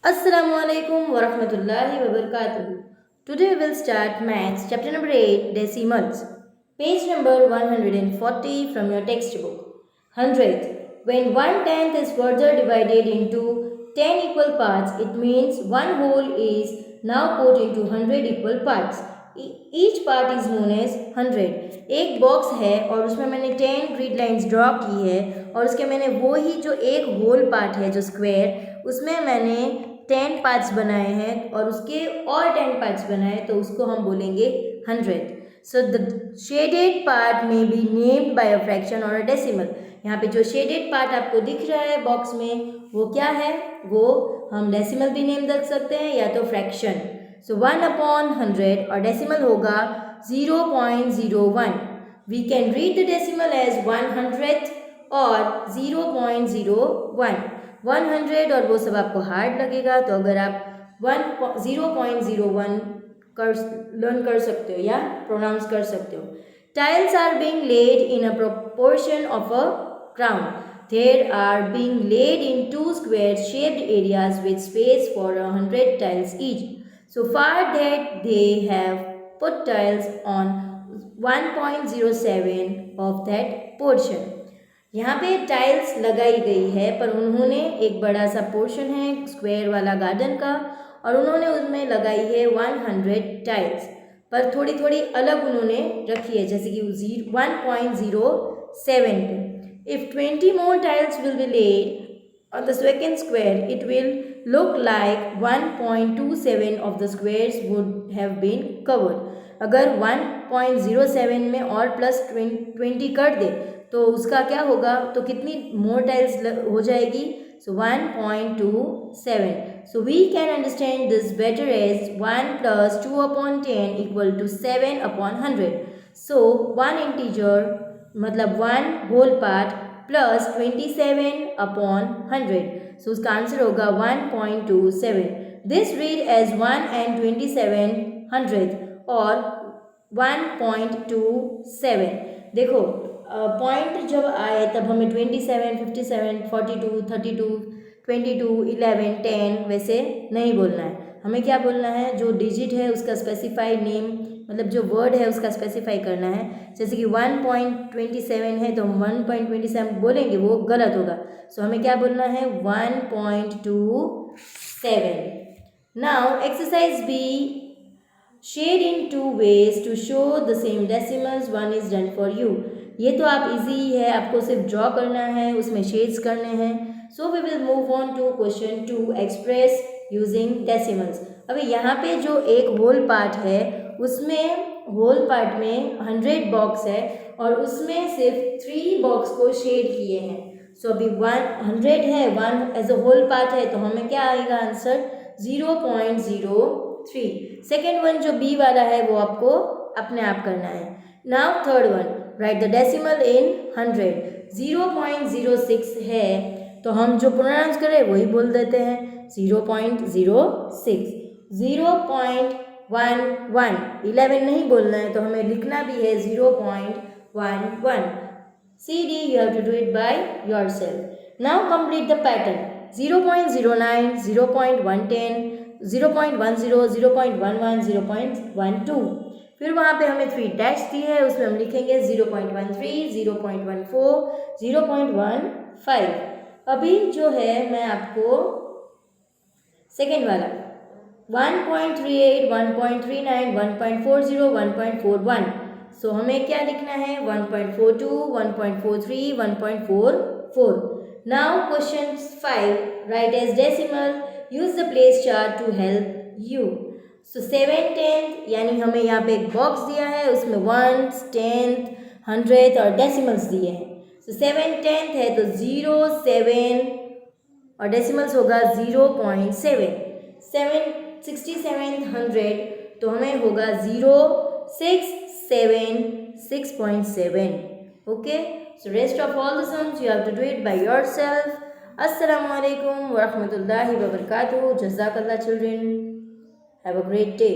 Assalamualaikum warahmatullahi wabarakatuh. Today we will start Maths chapter number 8 Decimals. Page number 140 from your textbook. Hundredth. When 1/10 is further divided into 10 equal parts, it means one whole is now put into 100 equal parts. Each part is known as 100. एक box है और उसमें मैंने 10 grid lines draw की है और उसके मैंने वो ही जो एक होल पार्ट है जो स्क्वायर उसमें मैंने 10 पार्ट्स बनाए हैं और उसके और 10 पार्ट्स बनाए तो उसको हम बोलेंगे 100. सो द शेडेड पार्ट में be named by a fraction और अ डेसिमल. यहाँ पे जो शेडेड पार्ट आपको दिख रहा है बॉक्स में वो क्या है, वो हम डेसिमल भी नेम रख सकते हैं या तो फ्रैक्शन. सो 1/100 और डेसिमल होगा 0.01. We can read the decimal as 100th और 0.01. 100 और वो सब आपको हार्ड लगेगा तो अगर आप 0.01 लर्न कर सकते हो या प्रोनाउंस कर सकते हो. Tiles are being laid in a proportion of a ground. They are being laid in two square shaped areas with space for 100 tiles each. So far that they have put tiles on 1.07 of that portion. यहाँ पे tiles लगाई गई है पर उन्होंने एक बड़ा सा पोर्शन है स्क्वायर वाला गार्डन का और उन्होंने उसमें लगाई है 100 टाइल्स पर थोड़ी थोड़ी अलग उन्होंने रखी है जैसे कि 1.07 पे. If 20 more tiles will be laid on the second square, it will look like 1.27 of the squares would have been covered. अगर 1.07 में और प्लस 20 कर दे तो उसका क्या होगा, तो कितनी मोर टाइल्स हो जाएगी. So 1.27. So we can understand this better as 1 + 2/10 = 7/100. So 1 integer मतलब 1 होल पार्ट प्लस 27/100. सो उसका आंसर होगा 1.27. दिस रीड एज 1 and 27/100 और 1.27. देखो पॉइंट जब आए तब हमें 27, 57, 42, 32, 22, 11, 10 वैसे नहीं बोलना है. हमें क्या बोलना है, जो डिजिट है उसका स्पेसिफाई नेम मतलब जो वर्ड है उसका स्पेसिफाई करना है. जैसे कि 1.27 है तो हम 1.27 बोलेंगे वो गलत होगा. सो हमें क्या बोलना है 1.27. Now exercise B, shade in 2 ways to show the same decimals. One is done for you. ये तो आप इजी है, आपको सिर्फ ड्रॉ करना है, उसमें शेड्स करने हैं. So we will move on to question 2, express using decimals. अभी यहाँ पे जो एक होल पार्ट है उसमें होल पार्ट में 100 बॉक्स है और उसमें सिर्फ 3 बॉक्स को शेड किए हैं. सो अभी 100 है, 1 एज अ होल पार्ट है तो हमें क्या आएगा आंसर 0.03. सेकेंड वन जो बी वाला है वो आपको अपने आप करना है. Now third one, right the decimal in 100. 0.06 है तो हम जो प्रोनाउंस करें वही बोल देते हैं 0.06. 0.11 11 नहीं बोलना है तो हमें लिखना भी है 0.11. CD you have to do it by yourself. Now complete the pattern. 0.09, 0.110, 0.10, 0.11, 0.12. फिर वहाँ पे हमें 3 डैश दी है उसमें हम लिखेंगे 0.13, 0.14, 0.15. अभी जो है मैं आपको सेकेंड वाला 1.38, 1.39, 1.40, 1.41. सो हमें क्या लिखना है 1.42, 1.43, 1.44. Now question 5, write as decimal, use the place chart to help you. So 7/10 यानी हमें यहाँ पे एक बॉक्स दिया है उसमें 1s, 10th, 100th और डेसिमल्स दिए हैं. सो 7/10 है तो 0, 7 और डेसिमल्स होगा 0.7. 67th 100 तो हमें होगा 0.676.7. Okay, so rest of all the sums you have to do it by yourself. अस्सलामु अलैकुम व रहमतुल्लाहि व बरकातुहू. जज़ाकल्लाह children. Have a great day.